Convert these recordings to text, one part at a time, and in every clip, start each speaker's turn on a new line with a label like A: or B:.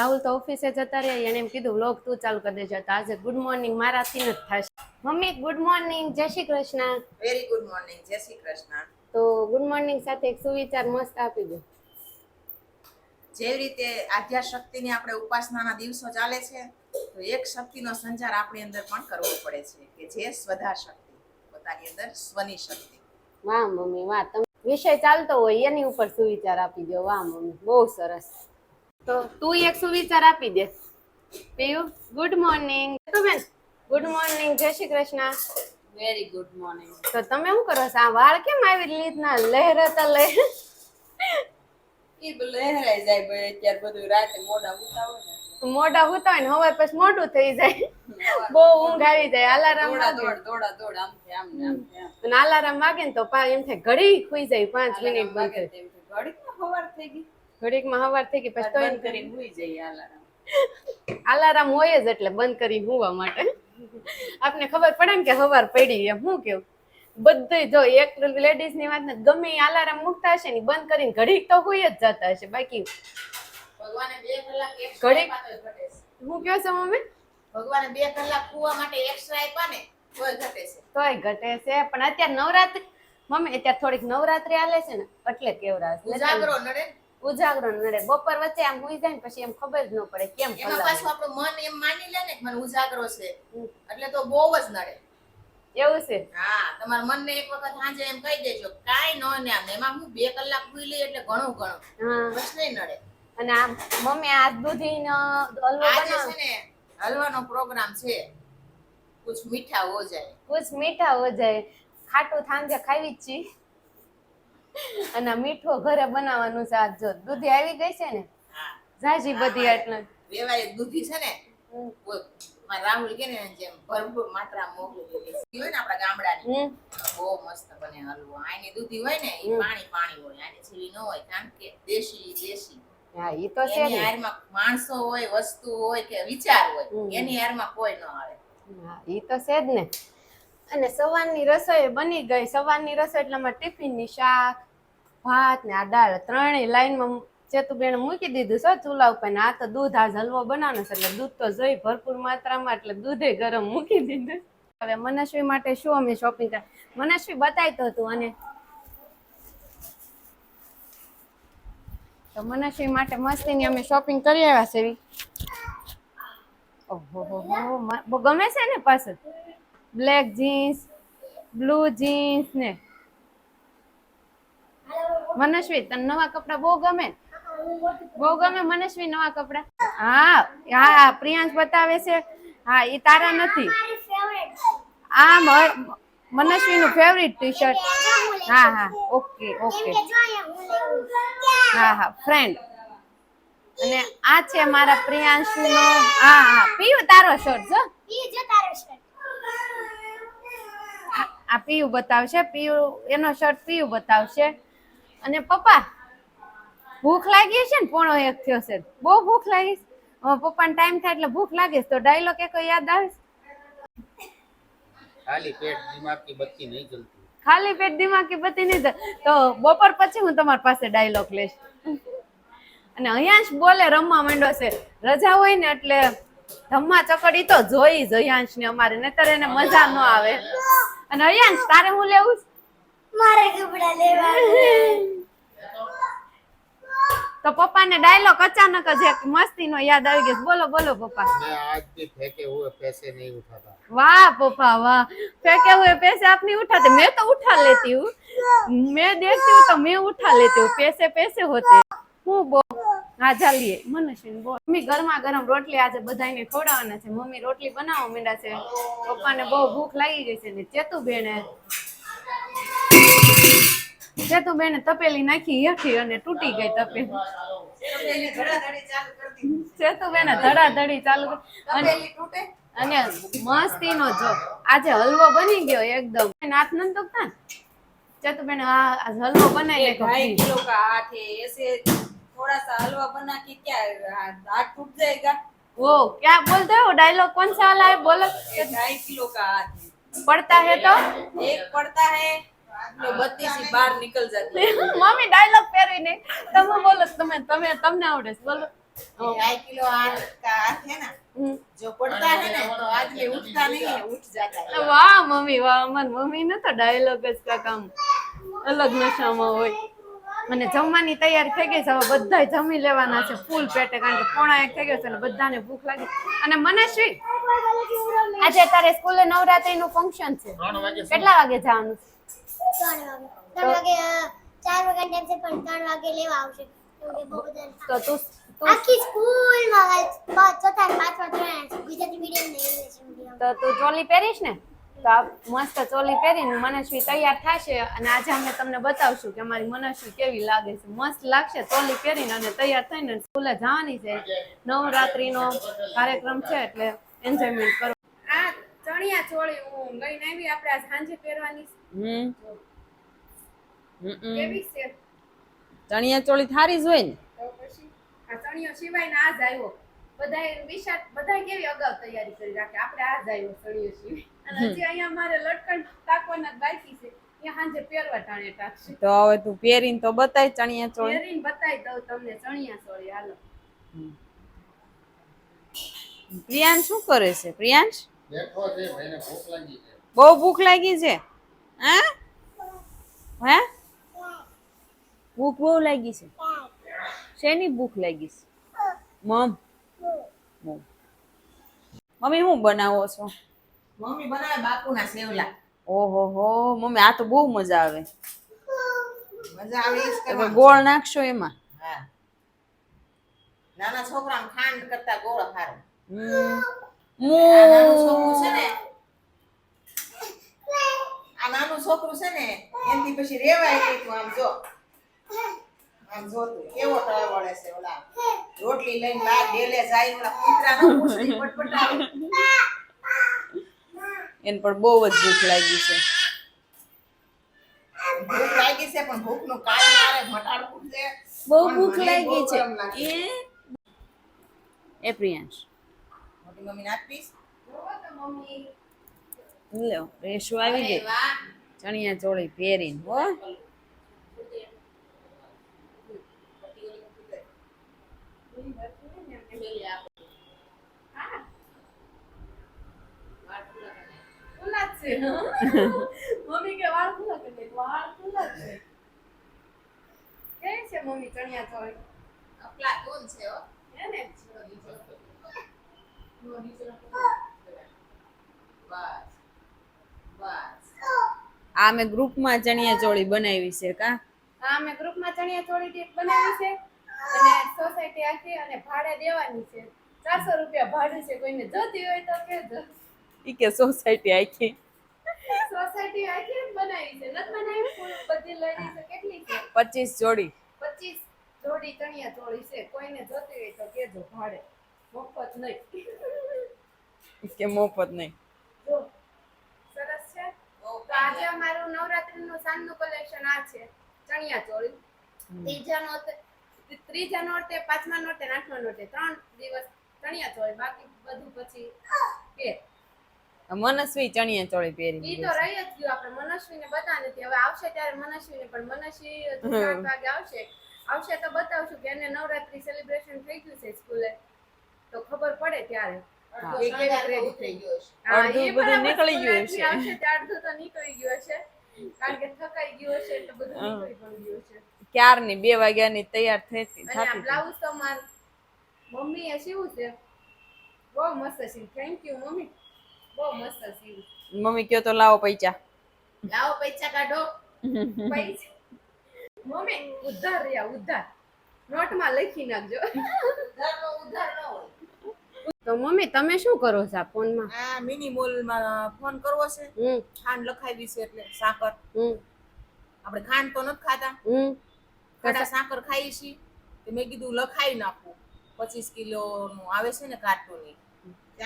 A: રાહુલ તો ઓફિસે જતા રહ્યા, એને એમ કીધું વ્લોગ તું ચાલુ કરી દેજો. તો આજે ગુડ મોર્નિંગ મારાથી જ થશે. મમ્મી ગુડ મોર્નિંગ, જય Shri Krishna.
B: Very good morning, જય શ્રી કૃષ્ણ.
A: તો ગુડ મોર્નિંગ સાથે એક સુવિચાર મસ્ત આપી દો.
B: જેવી રીતે આધ્યા શક્તિની આપણે ઉપાસનાના દિવસો ચાલે છે, તો એક શક્તિનો સંચાર આપણી અંદર પણ કરવો પડે છે કે જે સ્વધા શક્તિ, પોતાની અંદર સ્વની શક્તિ.
A: વાહ મમ્મી વાહ, તમે વિષય ચાલતો હોય એની ઉપર સુવિચાર આપી દો. વાહ મમ્મી બહુ સરસ. તો તું એક સુવિચાર આપી દે. Piyu good morning. તો બેન ગુડ મોર્નિંગ, જય Shri Krishna.
B: Very good morning.
A: તો તમે શું કરો છો? આ વાળ કેમ આવી રીતના લહેરાતા
B: ઈ લહેરાઈ જાય ભાઈ. અત્યારે બધું રાતે મોડા ઉતા હોય ને,
A: મોઢા હુતા હોય ને હવે પછી મોટું થઈ જાય, બહુ ઊંઘ આવી જાય. અલાર્મ વાગે
B: દોડ આમ છે આમ ને આમ છે.
A: અને અલાર્મ વાગે ને તો એમ થાય ઘડી ખુઈ જાય, 5 મિનિટ બંધ થાય.
B: ઘડીકમાં સવાર થઈ ગઈ,
A: ઘડીકમાં સવાર થઈ ગઈ, પછી
B: બંધ કરીને સુઈ જઈએ.
A: અલાર્મ હોય જ એટલે બંધ કરી હુવા માટે. આપને ખબર પડે ને કે સવાર પડી. એમ શું કેવું બધું જો એક લેડીઝ ની વાત ને, ગમે અલાર્મ મૂકતા હશે ને બંધ કરીને ઘડીક તો હુઈ જ જતા હશે. બાકી
B: ભગવાને 2 કલાક
A: ઘડીક
B: એક્સ્ટ્રા ઘટે છે.
A: હું કહો છો મમ્મી?
B: ભગવાને 2 કલાક કૂવા માટે એક્સ્ટ્રા આપ્યા ને તોય ઘટે છે.
A: તોય ઘટે છે. પણ અત્યારે નવરાત્રી મમ્મી, અત્યારે થોડીક નવરાત્રી હાલે છે ને એટલે કેવરાશ
B: ઉજાગરો નડે,
A: ઉજાગરો નડે. બપોર વચ્ચે આમ હુઈ જાય ને પછી એમ ખબર જ ન પડે કેમ
B: એમાં પાછું આપણું મન એમ માની લે ને કે મને ઉજાગરો છે એટલે તો બહુ જ નડે.
A: એવું છે?
B: હા, તમારા મનને એક વખત સાંજે એમ કહી દેજો કાઈ ન ને આમ એમાં હું 2 કલાક હુઈ લે એટલે ઘણું બસ નહીં નડે.
A: અને આ મમ્મી આ દૂધીનો હલવો
B: આજે
A: બનાવ
B: છે ને હલવાનો પ્રોગ્રામ છે. કુછ મીઠા હો જાય,
A: કુછ મીઠા હો જાય. ખાટું સાંજે ખાવી જ છી. અને મીઠો ઘરે બનાવવાનું છે. આજ જો દૂધી આવી ગઈ છે ને,
B: હા
A: જાજી બધી એટલે
B: વેવાય દૂધી છે ને, રાહુલ કે ને જેમ ભરપૂર માત્રામાં મોકલી દીધી હોય ને આપણા ગામડાની, બહુ મસ્ત બને હલવો. આની દૂધી હોય ને ઈ પાણી પાણી હોય, આની જેવી ન હોય, કારણ કે દેશી.
A: હા ઈ તો છે.
B: એની હારમાં માણસો હોય, વસ્તુ હોય કે વિચાર હોય, એની હારમાં કોઈ ન આવે.
A: હા ઈ તો છે જ ને. અને સવારની રસોઈ બની ગઈ. સવારની રસોઈ એટલામાં ટિફિનની શાક, ભાત ને આ દાળ ત્રણેય લાઈનમાં ચેતુબેન મૂકી દીધું છે ચૂલા ઉપર. ને આ તો દૂધ આજ હલવો બનાવવાનો છે એટલે દૂધ તો જોઈ ભરપૂર માત્રામાં, એટલે દૂધે ગરમ મૂકી દીધું. હવે મનસ્વી માટે શું અમે શોપિંગ કરી, મનસ્વી બતાવતો હતું. અને તો મનસ્વી માટે મસ્તીની અમે શોપિંગ કરી આવ્યા છે. ઓહો ગમે છે ને પાછું બ્લેક જીન્સ, બ્લુ જીન્સ ને. મનસ્વી તને નવા કપડા બહુ ગમે? બહુ ગમે મનસ્વી નવા કપડા? હા હા, પ્રિયાંશ બતાવે છે. હા એ તારા નથી. આ મનસ્વી નું ફેવરિટ ટી શર્ટ. હા ઓકે. હા ફ્રેન્ડ. અને આ છે મારા પ્રિયાંશ નો. હા પીયું તારો શર્ટ જો. આ પીયું બતાવશે. પીયું એનો શર્ટ પીયું બતાવશે. અને પપ્પા ભૂખ લાગી છે ને, 1:30 થયો છે, બહુ ભૂખ લાગી. પપ્પાને ટાઈમ થાય એટલે ભૂખ લાગે તો ડાયલોગ એક યાદ આવે.
C: ખાલી પેટ દિમાગ की बत्ती नहीं जलती.
A: ખાલી પેટ દિમાગ की बत्ती नहीं जलती. તો બપોર પછી હું તમારી પાસે ડાયલોગ લઈશ. અને અયાંશ બોલે રમવા માંડ્યો છે. રજા હોય ને એટલે ધમ્મા ચકડી તો જોઈ જ અયાંશ ને અમારે, નતર એને મજા ન આવે. અને અયાંશ તારે હું લેવું? મારે કપડા લેવા. તો પપ્પાને ડાયલોગ અચાનક જ એક મસ્તીનો યાદ આવી ગયો. બોલો પપ્પા.
C: मैं आज भी फेंके हुए पैसे नहीं उठाता.
A: वाह पप्पा वाह, फेंके हुए पैसे आप नहीं उठाते, मैं तो उठा लेती हूँ. मैं देखती हूँ तो मैं उठा लेती हूँ. पैसे होते હું બો. હા ચાલીએ મનસ્વી બોલ. મમ્મી ગરમા ગરમ રોટલી આજે બધાને ખવડાવવાના છે. મમ્મી રોટલી બનાવવા માંડ્યા છે. પપ્પાને બહુ ભૂખ લાગી ગઈ છે. ને ચેતુબેને તપેલી નાખી હેઠી અને તૂટી ગઈ તપેલી. ચેતુબેને ધડાધડી ચાલુ અને મસ્તીનો જો આજે હલવો બની ગયો એકદમ. નાથ ન દુખતા ને चेतुबेन आज हलवा बनाए
D: 2.5 किलो का हाथ है, ऐसे थोड़ा सा हलवा बना के क्या हाथ टूट जाएगा?
A: वो क्या बोलते हो? डायलॉग कौन सा वाला है बोलो?
D: 2.5 किलो का हाथ है,
A: पड़ता है तो
D: एक पड़ता है तो 32 ही बाहर निकल जाती है.
A: मम्मी डायलॉग फेरवी नहीं. તમે બોલો, તમને આવડે છે બોલો.
B: ढाई किलो हाथ है ना जो पड़ता है ना तो आदमी उठता नहीं है उठ जाता है
A: વાહ મમ્મી વાહ અમારી મમ્મી ને તો ડાયલોગ જ કાંઈક આમ અલગ નશામાં હોય. અને જમવાની તૈયારી થઈ ગઈ છે, હવે બધાય જમી લેવાના છે ફૂલ પેટે, કારણ કે 1:30 થઈ ગયો છે એટલે બધાને ભૂખ લાગી. અને મનસ્વી, આજે તારે સ્કૂલે નવરાત્રીનું ફંક્શન છે,
C: 3 વાગે
A: કેટલા વાગે જવાનું?
E: 3 વાગે 4 વાગે ટાઈમ છે પણ 3 વાગે લેવા આવશે કેમ કે બહુ બધા
A: તો તું
E: આખી સ્કૂલમાં ચોથા ને પાંચમા ધોરણ ગુજરાતી મીડિયમ ને ઇંગ્લિશ મીડિયમ
A: તો તું ચોલી પહેરીશ ને? તો આ મસ્ત ચોલી પહેરીને મનસ્વી તૈયાર થશે અને આજે અમે તમને બતાવશું કે અમારી મનસ્વી કેવી લાગે છે. મસ્ત લાગશે ચોલી પહેરીને અને તૈયાર થઈને સ્કૂલે જવાની છે. નવરાત્રીનો કાર્યક્રમ છે એટલે એન્જોયમેન્ટ કરો. આ ચણિયા ચોળી હું લઈને આવી, આપણે આજ સાંજે પહેરવાની કેવી છે?
D: ચણિયા ચોળી થારી જ હોય ને.
A: તો પછી આ ચણિયો સિવાયને આજ આવ્યો. બધાય વિશાળ બધાય કેવી અગાઉ તૈયારી કરી રાખે, આપણે આજ આવ્યો ચણિયો સિવાય. અને હજી અહીંયા મારે લટકણ ટાંકવાના બાકી છે, અહીંયા સાંજે પહેરવા ટાણે ટાકશે.
D: તો હવે તું પહેરીને તો બતાય ચણિયા ચોળી.
A: પહેરીને બતાવી દઉં તમને ચણિયા ચોળી. હાલો.
D: પ્રિયાંશ શું કરે છે? પ્રિયાંશ
C: બેઠો છે, ભાઈને ભૂખ લાગી છે.
D: બહુ ભૂખ લાગી છે? હે ભૂખ બહુ લાગી છે? શેની ભૂખ લાગી છે? મમ્મી શું બનાવો છો?
B: મમ્મી બનાવે બાપુના સેવલા.
D: ઓહો હો મમ્મી, આ તો બહુ મજા આવે.
B: મજા આવે ઈ જ
D: તમે
B: કરવાનું.
D: ગોળ નાખશો એમાં?
B: હા, નાના છોકરાને ખાંડ કરતા ગોળ સારું. આ નાનું છોકરું છે ને, એનથી પછી રેવાય નહીં. તું આમ જો, આમ જો તું કેવો ટળવળે છે. ઓલા રોટલી લઈને બહાર ડેલે જાય, ઓલા કૂતરા નો પૂછડી પટપટાવે.
D: એને પણ બહુ જ ભૂખ લાગી છે.
B: ભૂખ લાગી છે પણ ભૂખનું કાંઈ મારે મટાડવું છે.
D: બહુ
B: પણ
D: ભૂખ
B: મને
D: લાગી
B: બહુ
D: છે.
B: ગરમ લાગે.
D: એ પ્રિયાંશ
B: મોટી મમ્મીને આપીશ.
A: જોવો તો મમ્મી.
D: લ્યો રેશુ આવી ગઈ
B: અરે વાહ.
D: ચણિયા ચોળી પહેરીને. હો
A: ખુલ્લા જ છે. મમ્મી કે વાળ ખુલ્લા કરી દે. વાળ ખુલ્લા જ છે. કેવી છે મમ્મી ચણિયા ચોળી?
B: અપલા કોણ છે હો?
A: હે ને?
B: બસ બસ.
D: આ મેં ગ્રુપમાં ચણિયા ચોળી બનાવી છે કા?
A: હા, અમે ગ્રુપમાં ચણિયા ચોળી ટીપ બનાવી છે અને સોસાયટી આખી અને ભાડે દેવાની છે. 400 રૂપિયા ભાડું છે, કોઈને જોતી હોય તો કહેજો.
D: ઈ કે સોસાયટી આખી
A: સોસાયટી આખી જ બનાવી છે, નથી બનાવી ફૂલ બધી લઈ છે. કેટલી છે?
D: 25 જોડી.
A: 25 જોડી ચણિયા ચોળી છે, કોઈને જોતી હોય તો કહેજો ભાડે, મફત નહીં.
D: ઈ કે મફત નહીં.
A: જો સરસ છે. તો આજે અમારું નવરાત્રીનું સાંજનું કલેક્શન આ છે ચણિયા ચોળી. ત્રીજા નોરતે, પાંચમા નોરતે, આઠમા નોરતે 3 દિવસ ચણિયા ચોળી, બાકી બધું પછી કે
D: મનસ્વી ચણિયા ચોળી પહેરી
A: ઈ તો રહી જ ગયું. આપણે મનસ્વીને બતા નથી, હવે આવશે ત્યારે મનસ્વીને પણ મનસ્વી 7 વાગે આવશે તો બતાવશું કે એને નવરાત્રી સેલિબ્રેશન થઈ ગયું છે સ્કૂલે, તો ખબર પડે ત્યારે એ કેવી રેડી થઈ ગયો છે. હા,
D: અડધું
A: એ
D: બધું
A: બરાબર
D: નીકળી ગયું
A: સ્કૂલેથી
D: હશે.
A: આવશે ત્યારે અડધું તો નીકળી ગયું હશે, કારણ કે થકાઈ ગયું હશે એટલે બધું નીકળી પણ ગયું છે.
D: ક્યારની 2 વાગ્યાની તૈયાર થતી
A: અને આ બ્લાઉઝ તો માર મમ્મીએ સીવું છે, બહુ મસ્ત સીવું. થેન્ક યુ મમ્મી, બહુ મસ્ત સીવું.
D: મમ્મી કયો તો લાવો પૈસા.
B: લાવો પૈસા કાઢો.
A: પૈસા મમ્મી ઉધાર રહ્યા, ઉધાર નોટમાં લખી નાખજો.
B: ઉધાર ન હોય.
A: તો મમ્મી તમે શું કરો છો આ ફોનમાં?
B: આ મિની મોલમાં ફોન કરવો છે. ખાંડ લખાવી છે એટલે સાકર. આપણે ખાંડ તો નથી ખાતા, ખાટા સાકર ખાઈએ છીએ. તો મેં કીધું લખાઈ નાખું. 25 કિલોનું આવે છે ને કાર્ટૂન,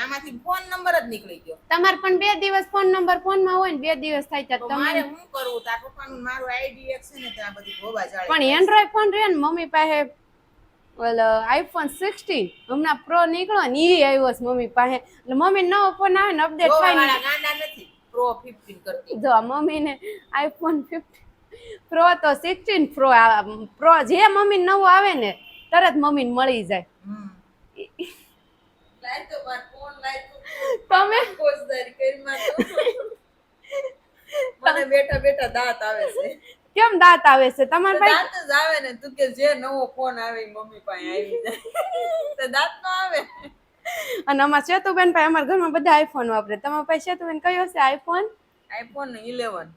B: આમાંથી ફોન નંબર જ નીકળી ગયો.
A: તમારે પણ 2 દિવસ ફોન નંબર ફોનમાં હોય ને 2 દિવસ થાય
B: તો
A: ત્યાં
B: મારે
A: તમારે
B: શું કરવું? તાર પપ્પાનું મારું આઈડી એક છે ને ત્યાં બધી ગોવા જાળે.
A: પણ એન્ડ્રોઈડ ફોન રહે ને મમ્મી પાસે. ઓલો આઈફોન 16 હમણાં પ્રો નીકળ્યો ને ઈ આવ્યો છે મમ્મી પાસે, એટલે મમ્મી નવો ફોન આવે ને અપડેટ થાય ને.
B: ગોવાવાળા ગાંડા નથી, પ્રો 15 કરતી.
A: જો મમ્મીને આઈફોન 15 પ્રો તો 16 પ્રો જે મમ્મી નવું આવે ને તરત મમ્મીને મળી જાય.
D: લાય તો માર ફોન લાય તો
A: તમે
D: કોસદારી કરી માં તો મને બેઠા બેઠા દાંત આવે છે
A: કેમ દાંત આવે છે તમારા પાસે?
D: દાંત જ આવે ને તું કે જે નવો ફોન આવે ઈ મમ્મી પાસે આવી જાય તો દાંત નો આવે
A: અને અમારા સેતુબેન પાસે અમારા ઘરમાં બધા આઈફોન વાપરે. તમારા પાસે સેતુબેન કયો છે આઈફોન?
D: આઈફોન 11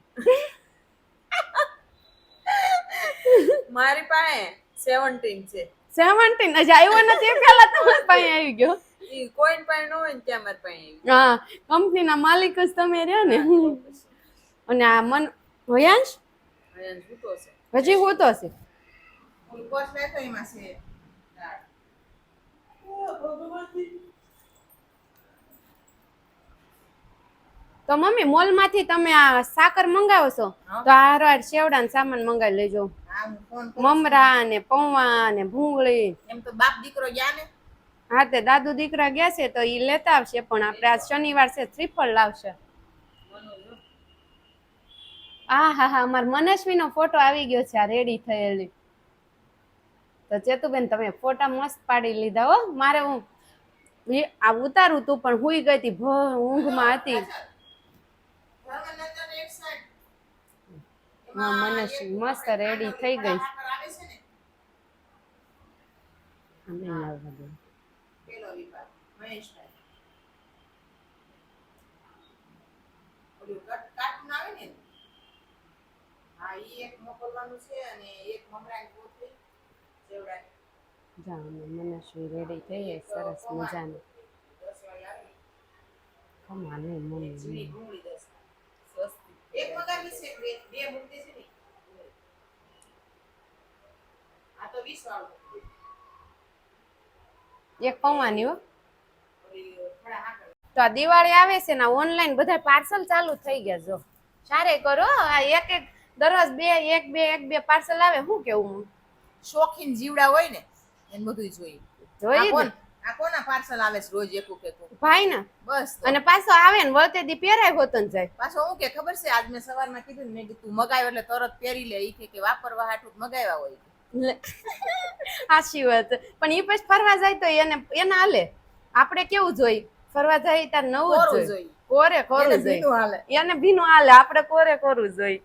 D: મારી પાસે 17 છે
A: 17 હજી આવ્યો નથી એ પહેલા તમારા પાસે આવી ગયો.
D: ઈ કોઈન પાસે ન હોય ને ત્યાં મારી પાસે આવી
A: હા, કંપનીના માલિક જ તમે રહ્યા ને. અને આ વયાંશ
D: હવે છૂટો છે
A: હજી હોતો હશે.
B: ગ્લુકોઝ લેતો એમાં છે દાળ.
A: તો મમ્મી મોલ માંથી તમે આ સાકર મંગાવો છો તો હાર સેવડા ને સામાન મંગાવી લેજો.
B: હા હું ફોન કરું.
A: મમરા ને પૌવા ને ભૂંગળી.
B: એમ તો બાપ દીકરો ગયા ને
A: હા તે દાદુ દીકરા ગયા છે તો ઈ લેતા આવશે પણ આપણે આજ શનિવાર છે શ્રીફળ લાવશે. હા હા હા અમાર મનસ્વી નો ફોટો આવી ગયો છે આ રેડી થયેલી. તો ચેતુબેન તમે ફોટા મસ્ત પાડી લીધા હો. મારે હું આ ઉતારું તું પણ હુઈ ગઈ હતી ઊંઘમાં હતી.
B: ધર્મનંદન એક સાઈડ
A: હા મનસ્વી મસ્ત રેડી થઈ ગઈ.
B: આવે છે ને પેલો વિભાગ મહેશભાઈ ઓલું કાર્ટૂન આવે ને હા ઈ એક મોકલવાનું છે અને એક મમરાની કોથળી સેવડા
A: જા મનસ્વી રેડી થઈ ગઈ સરસ મજાની.
B: 10 વાગે આવી
A: કમાલ ને મમ્મી
B: ચીની ડુંગળી 10 સસ્તી એક મગાવી છે બે મૂકી છે ને આ તો 20 વાળું
A: એક પૌવાની હો.
B: ઓલી થોડા હાકર
A: તો આ દિવાળી આવે છે ને ઓનલાઈન બધા પાર્સલ ચાલુ થઈ ગયા. જો સારે કરો આ એક દરરોજ એક બે પાર્સલ આવે. શું કેવું
B: શોખીન જીવડા હોય ને એને બધું જોઈએ
A: જોઈ
B: આ કોના પાર્સલ આવે છે રોજ એક
A: ભાઈ ને
B: બસ તો.
A: અને પાછો આવે ને વળતે દી પહેરાય હોતો ને જાય.
B: પાછો હું કે ખબર છે આજ મેં સવારમાં કીધું ને મેં કીધું તું મગાવ્યો એટલે તરત પહેરી લે ઈ કે વાપરવા હાટું મગાવ્યા હોય
A: સાચી વાત. પણ ઈ પછી ફરવા જાય તો એને હાલે. આપણે કેવું જોઈ ફરવા જાય તાર નવું જ
B: કોરું
A: જોઈ
B: જોઈ
A: કોરે
B: એને
A: જોઈ
B: ભીનું હાલે
A: એને ભીનું હાલે આપણે કોરું જોઈ.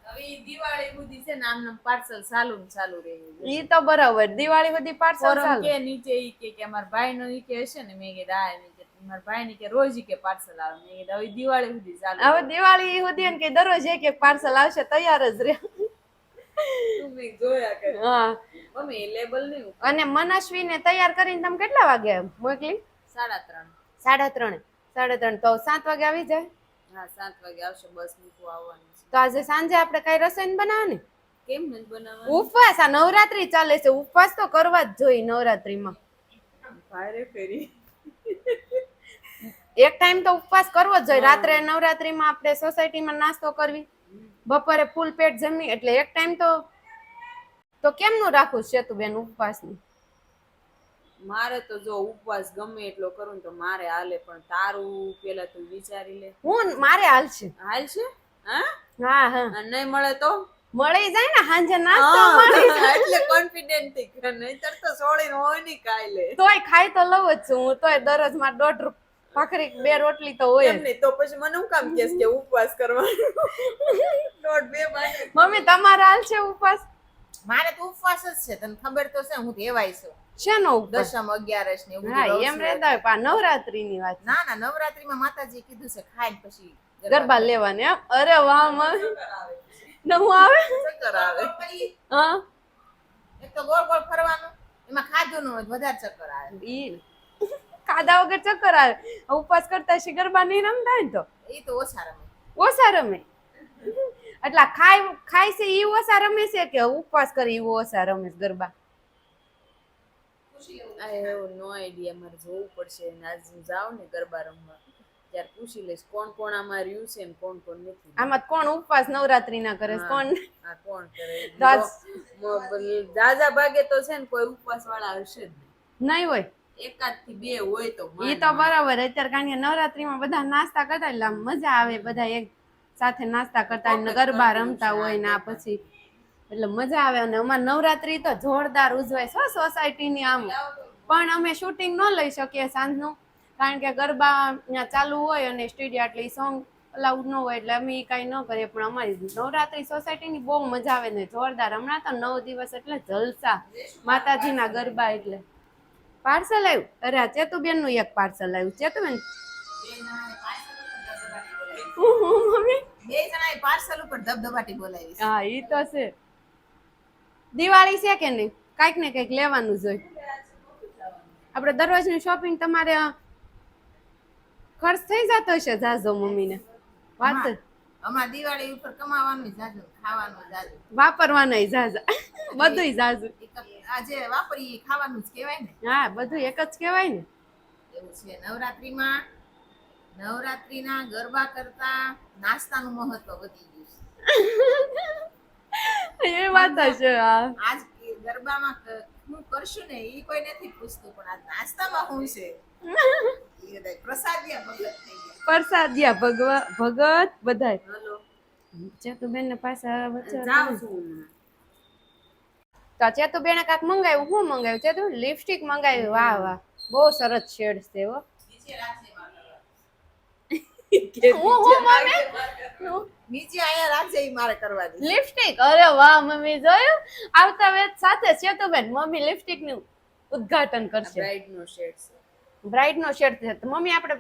B: હવે ઈ દિવાળી સુધી છે ને આમ પાર્સલ ચાલુ ને ચાલુ રહે
A: ઈ તો બરાબર દિવાળી સુધી પાર્સલ
D: ફોરમ
A: ચાલુ.
D: કે નીચે ઈ કે અમારા ભાઈ નો ઈ કે હશે ને મેં કીધું આ મેં કીધું મારા ભાઈ ની કે રોજ ઈ કે પાર્સલ આવે મેં કીધું હવે દિવાળી સુધી ચાલુ
A: હવે દિવાળી સુધી એમ કે દરરોજ એક પાર્સલ આવશે તૈયાર જ રહે.
D: તું મેં જોયા કરે
A: હા
D: મમ્મી લેબલ નહીં
A: અને મનસ્વીને તૈયાર કરીને તમે કેટલા વાગે મોકલી?
D: 3:30
A: 3:30 તો 7 વાગે આવી જાય.
D: હા 7 વાગે આવશે બસ મૂકવા આવવાનું છે
A: તો આજે સાંજે આપણે કઈ રસોઈ બનાવવાની?
D: કેમ નથી બનાવવાનું
A: ઉપવાસ આ નવરાત્રી ચાલે છે ઉપવાસ તો કરવા જ જોઈએ નવરાત્રીમાં.
D: ભારે ફેરી
A: એક ટાઈમ તો ઉપવાસ કરવો જ જોઈએ. રાત્રે નવરાત્રીમાં આપણે સોસાયટીમાં નાસ્તો કરવી બપોરે ફૂલ પેટ જમી એટલે એક ટાઈમ તો કેમનું રાખવું સેતુબેન ઉપવાસનું?
D: મારે તો જો ઉપવાસ ગમે એટલો કરું ને તો મારે હાલે પણ તારું પેલા તું વિચારી લે
A: મારે હાલ છે.
D: હાલ છે હા
A: હા હા
D: અને નહીં મળે તો
A: મળી જાય ને સાંજે નાસ્તો મળી જાય.
D: એટલે કોન્ફિડન્ટ થી કે નહીંતર તો સોળીને હોય નહીં ખાઈ લે
A: તોય ખાઈ તો લઉં જ છું હું. તોય દરરોજ માં 1.5 ભાખરી 2 રોટલી તો હોય
D: એમ
A: જ.
D: નહીં તો પછી મને હું કામ કેસ કે ઉપવાસ કરવાનો દોઢ બે બાજુ
A: મમ્મી તમારે હાલ છે ઉપવાસ?
B: મારે તો ઉપવાસ જ છે તને ખબર તો છે હું ટેવાય છું
A: શેનો ઉપવાસ?
B: દશમ 11 ને એવું
A: હા
B: બધું
A: એમ
B: રહું છું.
A: રહેતા હોય પણ નવરાત્રીની વાત
B: ના ના નવરાત્રીમાં માતાજી કીધું છે ખાઈને પછી
A: ગરબા લેવાની એમ. અરે વાહ મમ્મી નવું આવે
B: ચક્કર આવે
A: હા
B: એક તો ગોળ ગોળ ફરવાનું એમાં ખાધું ન હોય તો વધારે ચક્કર આવે
A: ઈ ખાધા વગર ચક્કર આવે. ઉપવાસ કરતા શી ગરબા નહીં રમતા હોય ને તો
B: એ તો ઓછા રમે
A: ઓછા રમે. એટલે ખાય છે ઈ ઓછા રમે છે કે ઉપવાસ કરી ઈ ઓછા રમે છે ગરબા?
B: ખુશી લેવું
D: આ એવું નો આઈડિયા મારે જોવું પડશે ને આજ હું જાઉં ને ગરબા રમવા ત્યારે પૂછી લઈશ કોણ કોણ આમાં રહ્યું છે ને કોણ કોણ નથી
A: આમાં કોણ ઉપવાસ નવરાત્રી ના કરે છે? કોણ
D: આ કોણ કરે
A: દાદ-
D: દાદા ભાગે તો છે ને કોઈ ઉપવાસ વાળા હશે જ નહીં
A: નહીં હોય?
D: એકાદ થી બે હોય તો
A: ઈ તો બરાબર. અત્યારે કારણ કે નવરાત્રીમાં બધા નાસ્તા કરતા એટલે આમ મજા આવે બધા એક સાથે નાસ્તા કરતા હોય ને ગરબા રમતા હોય ને આ પછી એટલે મજા આવે. અને અમારે નવરાત્રી તો જોરદાર ઉજવાય છો સોસાયટી ની આમ
B: લાવો તો
A: પણ અમે શૂટિંગ ન લઈ શકીએ સાંજનું, કારણ કે ગરબા ત્યાં ચાલુ હોય અને સ્ટુડિયો એટલે સોંગ અલાઉડ ન હોય એટલે અમે કાંઈ ન કરીએ. પણ અમારી નવરાત્રી સોસાયટીની બહુ મજા આવે ને જોરદાર. હમણાં તો 9 દિવસ એટલે જલસા માતાજીના ગરબા. એટલે પાર્સલ આવ્યું. અરે આ ચેતુબેનનું એક પાર્સલ આવ્યું. ચેતુબેન મમ્મી
B: બે જણાએ પાર્સલ ઉપર ધબધબાટી બોલાવી છે.
A: હા ઈ તો છે. દિવાળી છે કે નહીં, કાંઈક ને કંઈક લેવાનું જોઈએ. આપણે દરરોજની શોપિંગ તમારે ખર્ચ થઈ જતો હશે ઝાઝો મમ્મીને વાત
B: અમાર દિવાળી ઉપર કમાવાનું જાજુ, ખાવાનું જાજુ,
A: વાપરવાના ઝાઝા બધુંય ઝાઝુ.
B: આજે વાપરીએ ખાવાનું જ કહેવાય ને.
A: હા બધું એક જ કહેવાય ને.
B: એવું છે. નવરાત્રીના ગરબા કરતા નાસ્તાનું મહત્વ વધી ગયું છે.
A: એ વાત છે. હા
B: આજ ગરબામાં હું કરશું ને એ કોઈ નથી પૂછતું, પણ આ નાસ્તામાં શું છે એ બધા પ્રસાદિયા ભગત થઈ ગયા.
A: પ્રસાદિયા ભગત બધાય.
D: હલો
A: ચેતુબેન ને પાછા વચ્ચે
D: જાઉં છું હમણાં.
A: તો ચેતુબેને કાંઈક મંગાવ્યું. શું મંગાવ્યું? ચેતુ લિપસ્ટિક મંગાવ્યું. વાહ વાહ બહુ સરસ શેડ છે હો.
B: નીચે રાખજે મારે.
A: હું મમ્મી
B: નીચે અહીંયા રાખજે ઈ મારે કરવાની.
A: લિપસ્ટિક. અરે વાહ મમ્મી જોયું. આવતા વેત સાથે ચેતુબેન મમ્મી લિપસ્ટિક નું ઉદ્ઘાટન કરશે.
D: બ્રાઇડ નો શેડ છે.
A: બ્રાઇડ નો શેડ છે. તો મમ્મી આપણે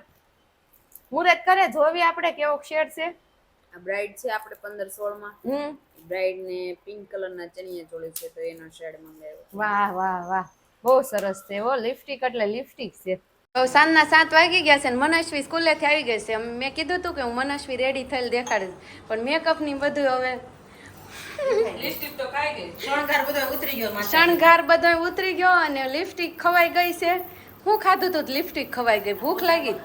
A: મુહૂર્ત કરે જોવી આપણે કેવો શેડ છે.
D: આ બ્રાઇડ છે આપણે 15-16 માં. બ્રાઇડ ને પિંક કલર ના ચણિયા ચોળી છે તો એનો શેડ મંગાવ્યો.
A: વાહ વાહ વાહ બહુ સરસ છે હો. લિપસ્ટિક એટલે લિપસ્ટિક છે. તો સાંજના 7 વાગી ગયા છે ને મનસ્વી સ્કૂલેથી આવી ગઈ છે. મેં કીધું હતું કે હું મનસ્વી રેડી થયેલ દેખાડીશ, પણ મેકઅપ ની બધું હવે
D: લિપસ્ટિક તો ખાઈ ગઈ.
B: શણગાર બધો ઉતરી ગયો માથે.
A: શણગાર બધો ઉતરી ગયો અને લિપસ્ટિક ખવાઈ ગઈ છે. હું ખાધું તું લિપસ્ટિક ખવાઈ ગઈ, ભૂખ લાગી.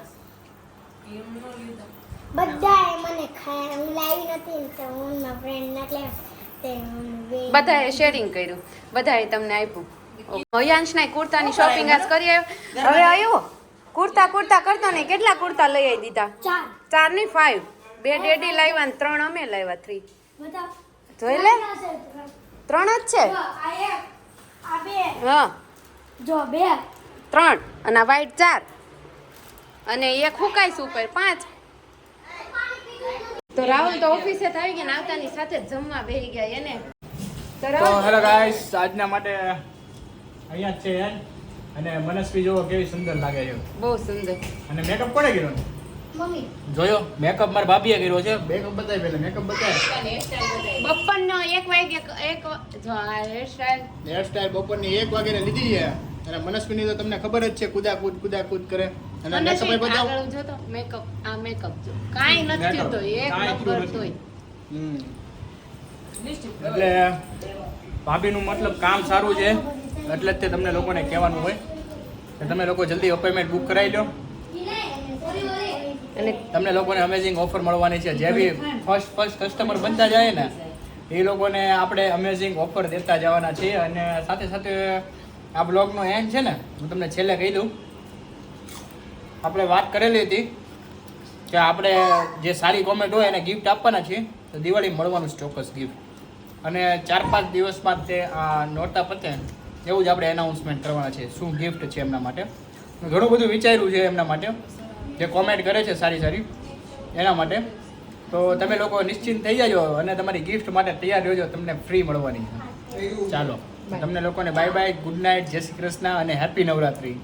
E: બધાએ મને ખાય, હું લાવી નથી ને તો હું મારા ફ્રેન્ડ એટલે તે
A: બધાએ શેરિંગ કર્યું, બધાએ તમને આપ્યું. હયાંશના કુર્તાની શોપિંગ આજ કરી આવ્યો. હવે આવ્યો કુર્તા કરતો ને કેટલા કુર્તા લઈ આવી દીધા? 4 ની 5. 2 ડેડી લાવ્યા ને 3 અમે લાવ્યા. 3
E: બધા
A: જોઈ લે 3 જ છે.
E: આ બે
A: હા
E: જો 2
A: 3 અને આ વ્હાઈટ 4 અને એક હુકાઈસ ઉપર 5. તો રાહુલ તો ઓફિસે આવી ગયા ને આવતાની સાથે જ જમવા બેસી ગયા એને. તો
C: તો
A: રાહુલ
C: હેલો ગાઈસ, આજના માટે અહીંયા જ છે અને મનસ્વી જોવો કેવી સુંદર લાગે છે.
A: બહુ સુંદર.
C: અને મેકઅપ કોણે કર્યો?
E: મમ્મી
C: જોયો મેકઅપ મારા ભાભીએ કર્યો છે. મેકઅપ બતાય પહેલા, મેકઅપ બતાય.
A: બપોરનો 1 વાગે જો આ
C: હેરસ્ટાઈલ બપોરની 1 વાગે લીધી છે. અને મનસ્વીની તો તમને ખબર જ છે, કુદાકૂદ કરે. અને મેકઅપ એ બતાવો.
A: આગળ જો તો મેકઅપ આ મેકઅપ જો કાઈ નથી તો એક નંબર તોય.
C: એટલે ભાભીનું મતલબ કામ સારું છે એટલે જ તે તમને લોકોને કહેવાનું હોય કે તમે લોકો જલ્દી અપોઇન્ટમેન્ટ બુક કરાવી લો.
A: અને
C: તમને લોકોને અમેઝિંગ ઓફર મળવાની છે. જે બી ફર્સ્ટ કસ્ટમર બનતા જાય ને એ લોકોને આપણે અમેઝિંગ ઓફર દેતા જવાના છીએ. અને સાથે સાથે આ બ્લોગનો એન્ડ છે ને હું તમને છેલ્લે કહી દઉં, આપણે વાત કરેલી હતી કે આપણે જે સારી કોમેન્ટ હોય એને ગિફ્ટ આપવાના છીએ. તો દિવાળી મળવાનું છે ચોક્કસ ગિફ્ટ. અને 4-5 દિવસમાં તે આ નોરતા પતે એવું જ આપણે એનાઉન્સમેન્ટ કરવાના છે શું ગિફ્ટ છે એમના માટે. ઘણું બધું વિચાર્યું છે એમના માટે, જે કોમેન્ટ કરે છે સારી એના માટે. તો તમે લોકો નિશ્ચિંત થઈ જાજો અને તમારી ગિફ્ટ માટે તૈયાર રહેજો, તમને ફ્રી મળવાની છે. ચાલો તમને લોકોને બાય બાય, ગુડ નાઇટ, જય શ્રી કૃષ્ણ અને હેપી નવરાત્રી.